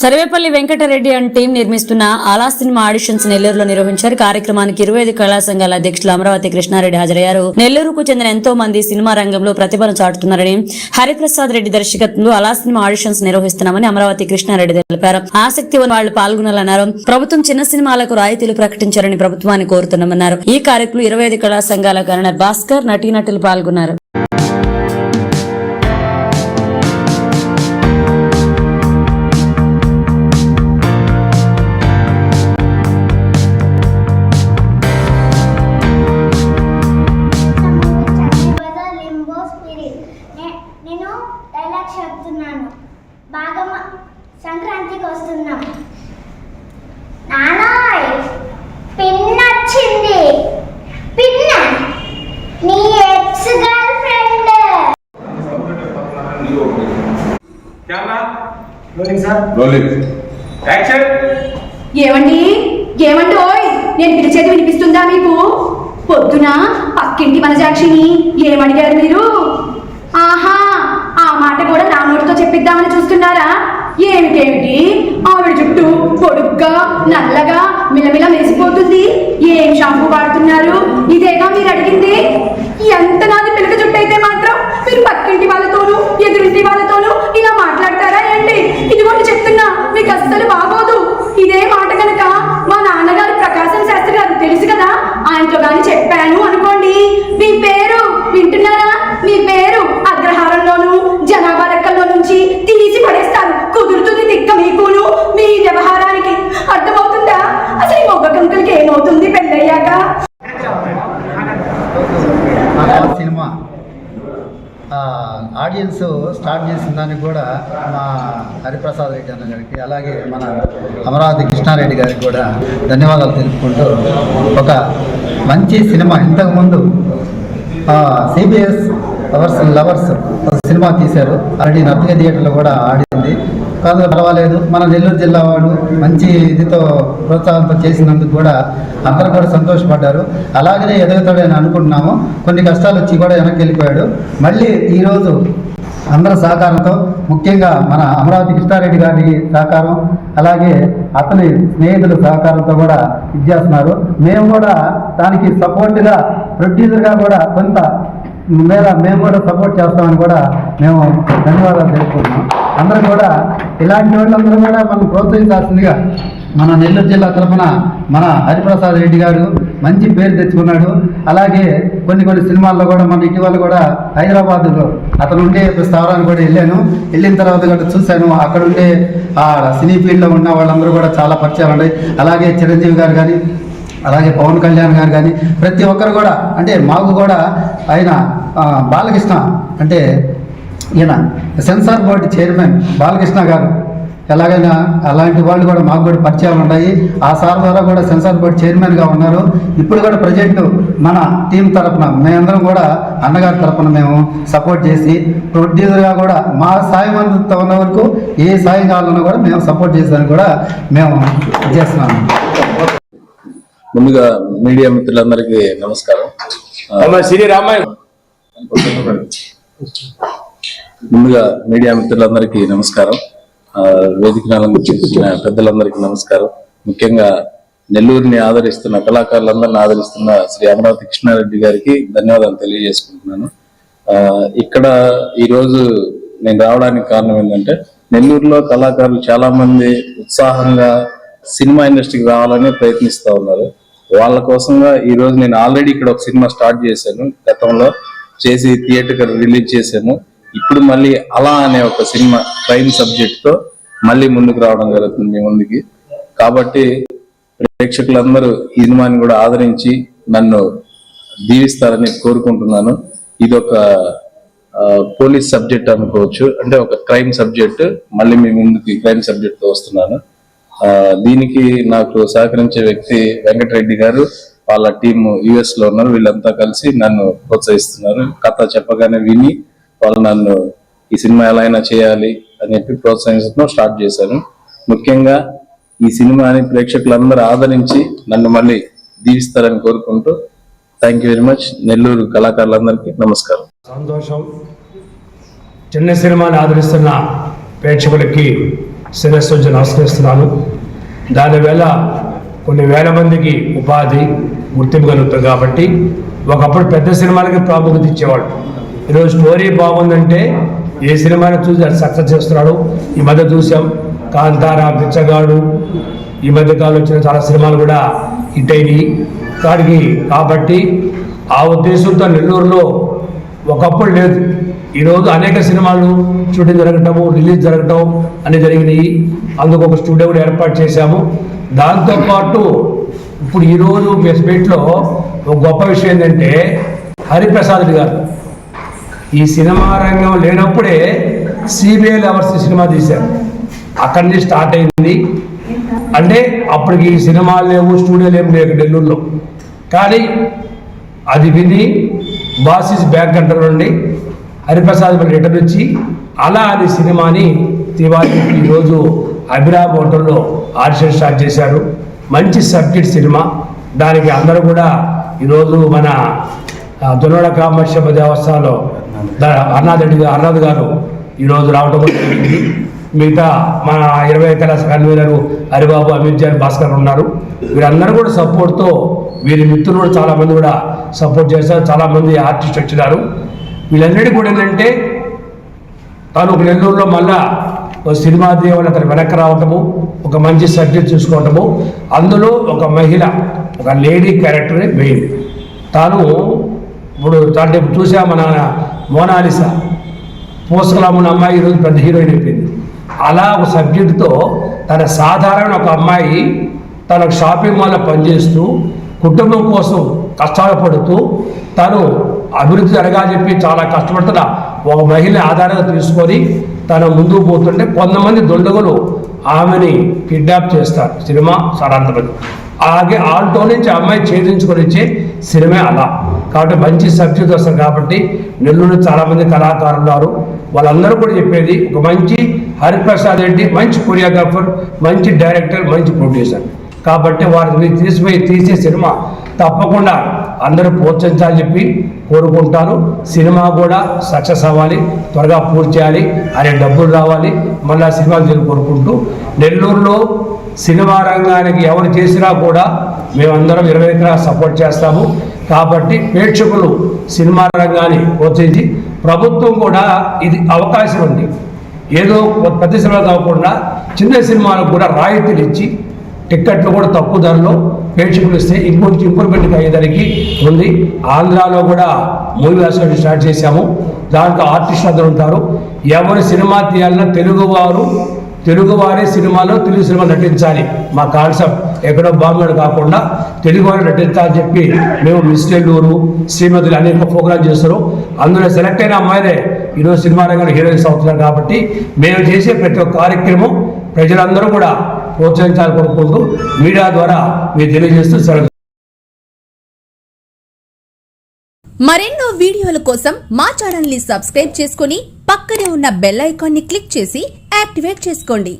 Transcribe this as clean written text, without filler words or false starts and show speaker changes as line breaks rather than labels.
Sarvepalli Venkatareddy and team నిర్మిస్తున్న ఆలా cinema auditions నెల్లూరులో నిర్వహించారు. కార్యక్రమానికి 25 కళా సంఘాల అధ్యక్షులు అమరావతి కృష్ణారెడ్డి హాజరయ్యారు. నెల్లూరుకు చెందిన ఎంతో మంది సినిమా రంగంలో ప్రతిభను చాటుతున్నారని, హరిప్రసాద్ రెడ్డి దర్శకత్వంలో ఆలా సినిమా ఆడిషన్స్ నిర్వహిస్తున్నామని అమరావతి కృష్ణారెడ్డి తెలిపారు. ఆసక్తి ఉన్న వాళ్లు పాల్గొనాలన్నారు. ప్రభుత్వం చిన్న సినిమాలకు రాయితీలు ప్రకటించారని ప్రభుత్వాన్ని కోరుతున్నామన్నారు. ఈ కార్యక్రమంలో 25 కళా సంఘాల గవర్నర్ భాస్కర్, నటీనటులు పాల్గొన్నారు.
సంక్రాంతికి వస్తున్నాం. నానాయ్ పిన్ వచ్చింది. పిన్ నీ ex girl friend.
Camera rolling sir. Rolling action.
ఏమండి ఓయ్, నేను పిలిచేది వినిపిస్తుందా మీకు? పొద్దున పక్కింటి మనజాక్షిని ఏమడిగారు మీరు? ఆహా, ఆ మాట కూడా నా నోటితో చెప్పిద్దామని చూస్తున్నారా? ఏమిటేమిటి, ఆవిడ చుట్టూ పొడుగ్గా నల్లగా మిలమిల మెరిసిపోతుంది. ఏం షాంపూ వాడుతున్నారు? ఇదేగా మీరు అడిగింది. ఎంత నాది పిల్లక చుట్టూ అయితే మాత్రం మీరు పక్కింటి వాళ్ళతోనూ ఎదురింటి వాళ్ళతోనూ ఇలా మాట్లాడతారా ఏంటి? ఇదిగోండి చెప్తున్నా, మీకు అస్సలు బాగోదు. ఇదే మాట కనుక మా నాన్నగారు ప్రకాశం శాస్త్రి గారు తెలుసు కదా, ఆయనతో కానీ చెప్పాను అనుకోండి, మీ పేరు వింటున్నారా? మీ పేరు అగ్రహారంలోనూ జనాభా లెక్కల్లో నుంచి తీసి పడేస్తారు. కుదురుతుంది తిక్క మీకును మీ వ్యవహారానికి. అర్థమవుతుందా? అసలు ఈ మొగ్గ కంకులకి ఏమవుతుంది పెళ్ళయ్యాక?
సినిమా ఆడియన్స్ స్టార్ట్ చేసిన దానికి కూడా మా హరిప్రసాద్ రెడ్డి అన్న గారికి, అలాగే మన అమరావతి కృష్ణారెడ్డి గారికి కూడా ధన్యవాదాలు తెలుపుకుంటూ, ఒక మంచి సినిమా ఇంతకుముందు సిబిఎస్ లవర్స్ ఒక సినిమా తీశారు. ఆల్రెడీ నర్తిక థియేటర్లో కూడా ఆడింది. కాదు పర్వాలేదు, మన నెల్లూరు జిల్లా వాడు మంచి ఇదితో ప్రోత్సాహంతో చేసినందుకు కూడా అందరూ కూడా సంతోషపడ్డారు. అలాగనే ఎదుగుతాడని అనుకుంటున్నాము. కొన్ని కష్టాలు వచ్చి కూడా వెనక్కి వెళ్ళిపోయాడు. మళ్ళీ ఈరోజు అందరి సహకారంతో, ముఖ్యంగా మన అమరావతి కృష్ణారెడ్డి గారి సహకారం, అలాగే అతని స్నేహితుల సహకారంతో కూడా ఇచ్చేస్తున్నారు. మేము కూడా దానికి సపోర్ట్గా ప్రొడ్యూసర్గా కూడా కొంత మేము కూడా సపోర్ట్ చేస్తామని కూడా మేము ధన్యవాదాలు తెలుపుకుంటున్నాం. అందరూ కూడా ఇలాంటి వాళ్ళందరూ కూడా మనం ప్రోత్సహించాల్సిందిగా మన నెల్లూరు జిల్లా తరఫున మన హరిప్రసాద్ రెడ్డి గారు మంచి పేరు తెచ్చుకున్నాడు. అలాగే కొన్ని సినిమాల్లో కూడా మన ఇటీవల కూడా హైదరాబాద్లో అతను ఉండే స్థావరానికి కూడా వెళ్ళిన తర్వాత కూడా చూశాను. అక్కడ ఉండే ఆ సినీ ఫీల్డ్లో ఉన్న వాళ్ళందరూ కూడా చాలా పరిచయాలు ఉన్నాయి. అలాగే చిరంజీవి గారు కానీ, అలాగే పవన్ కళ్యాణ్ గారు కానీ, ప్రతి ఒక్కరు కూడా, అంటే మాకు కూడా ఆయన బాలకృష్ణ, అంటే ఈయన సెన్సార్ బోర్డు చైర్మన్ బాలకృష్ణ గారు, ఎలాగైనా అలాంటి వాళ్ళు కూడా మాకు కూడా పరిచయాలు ఉన్నాయి. ఆ సార్ ద్వారా కూడా సెన్సార్ బోర్డు చైర్మన్గా ఉన్నారు. ఇప్పుడు కూడా ప్రజెంట్ మన టీం తరఫున మేమందరం కూడా అన్నగారి తరఫున మేము సపోర్ట్ చేసి, ప్రొడ్యూసర్గా కూడా మా సాయం అంత ఉన్న వరకు ఏ సాయం కావాలన్నా కూడా మేము సపోర్ట్ చేసేదానికి కూడా మేము చేస్తున్నాము.
ముందుగా మీడియా మిత్రులందరికీ నమస్కారం. వేదికను అలంకరించిన పెద్దలందరికీ నమస్కారం. ముఖ్యంగా నెల్లూరుని ఆదరిస్తున్న కళాకారులందరిని ఆదరిస్తున్న శ్రీ అమరావతి కృష్ణారెడ్డి గారికి ధన్యవాదాలు తెలియజేసుకుంటున్నాను. ఇక్కడ ఈరోజు నేను రావడానికి కారణం ఏంటంటే, నెల్లూరులో కళాకారులు చాలా మంది ఉత్సాహంగా సినిమా ఇండస్ట్రీకి రావాలని ప్రయత్నిస్తూ ఉన్నారు. వాళ్ళ కోసంగా ఈ రోజు నేను ఆల్రెడీ ఇక్కడ ఒక సినిమా స్టార్ట్ చేశాను, గతంలో చేసి థియేటర్ రిలీజ్ చేశాను. ఇప్పుడు మళ్ళీ అలా అనే ఒక సినిమా క్రైమ్ సబ్జెక్ట్ తో మళ్ళీ ముందుకు రావడం జరుగుతుంది ముందుకి. కాబట్టి ప్రేక్షకులందరూ ఈ సినిమాని కూడా ఆదరించి నన్ను దీవిస్తారని కోరుకుంటున్నాను. ఇది ఒక పోలీస్ సబ్జెక్ట్ అనుకోవచ్చు, అంటే ఒక క్రైమ్ సబ్జెక్ట్. మళ్ళీ మీ ముందుకి క్రైమ్ సబ్జెక్ట్ తో వస్తున్నాను. దీనికి నాకు సహకరించే వ్యక్తి వెంకటరెడ్డి గారు, వాళ్ళ టీము యుఎస్ లో ఉన్నారు. వీళ్ళంతా కలిసి నన్ను ప్రోత్సహిస్తున్నారు. కథ చెప్పగానే విని వాళ్ళు నన్ను ఈ సినిమా ఎలా అయినా చేయాలి అని చెప్పి ప్రోత్సహించడం స్టార్ట్ చేశాను. ముఖ్యంగా ఈ సినిమాని ప్రేక్షకులందరూ ఆదరించి నన్ను మళ్ళీ దీవిస్తారని కోరుకుంటూ thank you very much. Nellore కళాకారులందరికీ నమస్కారం.
సంతోషం. చిన్న సినిమాని ఆదరిస్తున్న ప్రేక్షకులకి
శిరస్సు వచ్చి నమస్కరిస్తున్నాను. దానివల్ల కొన్ని వేల మందికి ఉపాధి గుర్తింపు కలుగుతుంది. కాబట్టి ఒకప్పుడు పెద్ద సినిమాలకి ప్రాముఖ్యత ఇచ్చేవాడు. ఈరోజు స్టోరీ బాగుందంటే ఏ సినిమాని చూసి అది సక్సెస్ చేస్తున్నాడు. ఈ మధ్య చూసాం కాంతారా, బిచ్చగాడు, ఈ మధ్యకాలంలో వచ్చిన చాలా సినిమాలు కూడా హిట్ అయినాయి. కాబట్టి ఆ ఉద్దేశంతో నెల్లూరులో ఒకప్పుడు లేదు, ఈరోజు అనేక సినిమాలు షూటింగ్ జరగటము, రిలీజ్ జరగటం అన్నీ జరిగినాయి. అందుకు ఒక స్టూడియో కూడా ఏర్పాటు చేశాము. దాంతోపాటు ఇప్పుడు ఈరోజు ప్రెస్మీట్లో ఒక గొప్ప విషయం ఏంటంటే హరిప్రసాద్ గారు ఈ సినిమా రంగం లేనప్పుడే సిబిఐ లవర్స్ సినిమా తీశారు. అక్కడి నుంచి స్టార్ట్ అయింది. అంటే అప్పటికి ఈ సినిమాలు లేవు, స్టూడియోలు ఏమి లేవు నెల్లూరులో. కానీ అది విని బాసిస్ బ్యాక్ అంటారండి, హరిప్రసాద్ రిటర్న్ వచ్చి అలా అది సినిమాని తివారీ ఈరోజు అభిరామ్ హోటల్లో ఆడిషన్ స్టార్ట్ చేశారు. మంచి సబ్జెక్ట్ సినిమా. దానికి అందరూ కూడా ఈరోజు మన దొనోడ కామర్షియల్ దేవస్థానంలో అన్నాథ్ గారు ఈరోజు రావడం జరిగింది. మిగతా మన 20 కళాశాల కన్వీనరు హరిబాబు, అమిత్ జాన్, భాస్కర్ ఉన్నారు. వీరందరూ కూడా సపోర్ట్తో వీరి మిత్రులు కూడా చాలామంది కూడా సపోర్ట్ చేస్తారు. చాలామంది ఆర్టిస్ట్ వచ్చినారు. వీళ్ళన్నిటి కూడా ఏంటంటే తాను ఒక నెల్లూరులో మళ్ళా ఒక సినిమా దేవుడు అతను వెనక్కి రావటము, ఒక మంచి సబ్జెక్ట్ చూసుకోవటము, అందులో ఒక మహిళ, ఒక లేడీ క్యారెక్టరే మెయిన్. తాను ఇప్పుడు దాంట్లో చూసా మన మోనాలిసా, పోస్కలామున్న అమ్మాయి ఈరోజు పెద్ద హీరోయిన్ అయిపోయింది. అలా ఒక సబ్జెక్టుతో తన సాధారణ ఒక అమ్మాయి తన షాపింగ్ మాల్లో పనిచేస్తూ కుటుంబం కోసం కష్టాలు పడుతూ తను అభివృద్ధి జరగాలని చెప్పి చాలా కష్టపడుతున్న ఒక మహిళ ఆధారంగా తీసుకొని తను ముందుకు పోతుంటే కొంతమంది దుండగులు ఆమెని కిడ్నాప్ చేస్తారు. సినిమా సారాంతపడి అలాగే ఆల్టో నుంచి అమ్మాయి ఛేదించుకొని వచ్చే సినిమా అలా. కాబట్టి మంచి సబ్జెక్ట్ వస్తారు. కాబట్టి నెల్లూరు చాలామంది కళాకారులు ఉన్నారు. వాళ్ళందరూ కూడా చెప్పేది ఒక మంచి హరిప్రసాద్ రెడ్డి మంచి కొరియోగ్రాఫర్, మంచి డైరెక్టర్, మంచి ప్రొడ్యూసర్. కాబట్టి వారిని తీసే సినిమా తప్పకుండా అందరూ ప్రోత్సహించాలని చెప్పి కోరుకుంటాను. సినిమా కూడా సక్సెస్ అవ్వాలి, త్వరగా పూర్తి చేయాలి, అనే డబ్బులు రావాలి, మళ్ళీ సినిమాలు చేయాలని కోరుకుంటూ నెల్లూరులో సినిమా రంగానికి ఎవరు చేసినా కూడా మేమందరం 20 ఎకరాలు సపోర్ట్ చేస్తాము. కాబట్టి ప్రేక్షకులు సినిమా రంగాన్ని ప్రోత్సహించి ప్రభుత్వం కూడా ఇది అవకాశం ఉంది. ఏదో పెద్ద సినిమాలు కాకుండా చిన్న సినిమాలకు కూడా రాయితీలు ఇచ్చి టిక్కెట్లు కూడా తక్కువ ధరలో ప్రేక్షకులు ఇస్తే ఇంకొంచెం ఇంప్రూవ్మెంట్ అయ్యేదానికి ఉంది. ఆంధ్రాలో కూడా మూవీ అసోసియేషన్ స్టార్ట్ చేశాము. దాంట్లో ఆర్టిస్టులు అందరూ ఉంటారు. ఎవరు సినిమా తీయాలన్నా తెలుగువారే సినిమాలో తెలుగు సినిమా నటించాలి. మా కాన్సెప్ట్ ఎక్కడో బాంబేలో కాకుండా తెలుగువారు నటించాలని చెప్పి మేము మిస్ నెల్లూరు, శ్రీమతులు అనేక ప్రోగ్రామ్ చేస్తారు. అందులో సెలెక్ట్ అయిన అమ్మాయిలే ఈరోజు సినిమా రంగంలో హీరోయిన్స్ అవుతున్నారు. కాబట్టి మేము చేసే ప్రతి ఒక్క కార్యక్రమం ప్రజలందరూ కూడా ప్రోత్సహించాలని కోరుకుంటూ మీడియా ద్వారా మీరు తెలియజేస్తూ సెలవు.
మరెన్నో వీడియోల కోసం మా ఛానల్ ని సబ్స్క్రైబ్ చేసుకుని పక్కనే ఉన్న బెల్ ఐకాన్ ని క్లిక్ చేసి యాక్టివేట్ చేసుకోండి.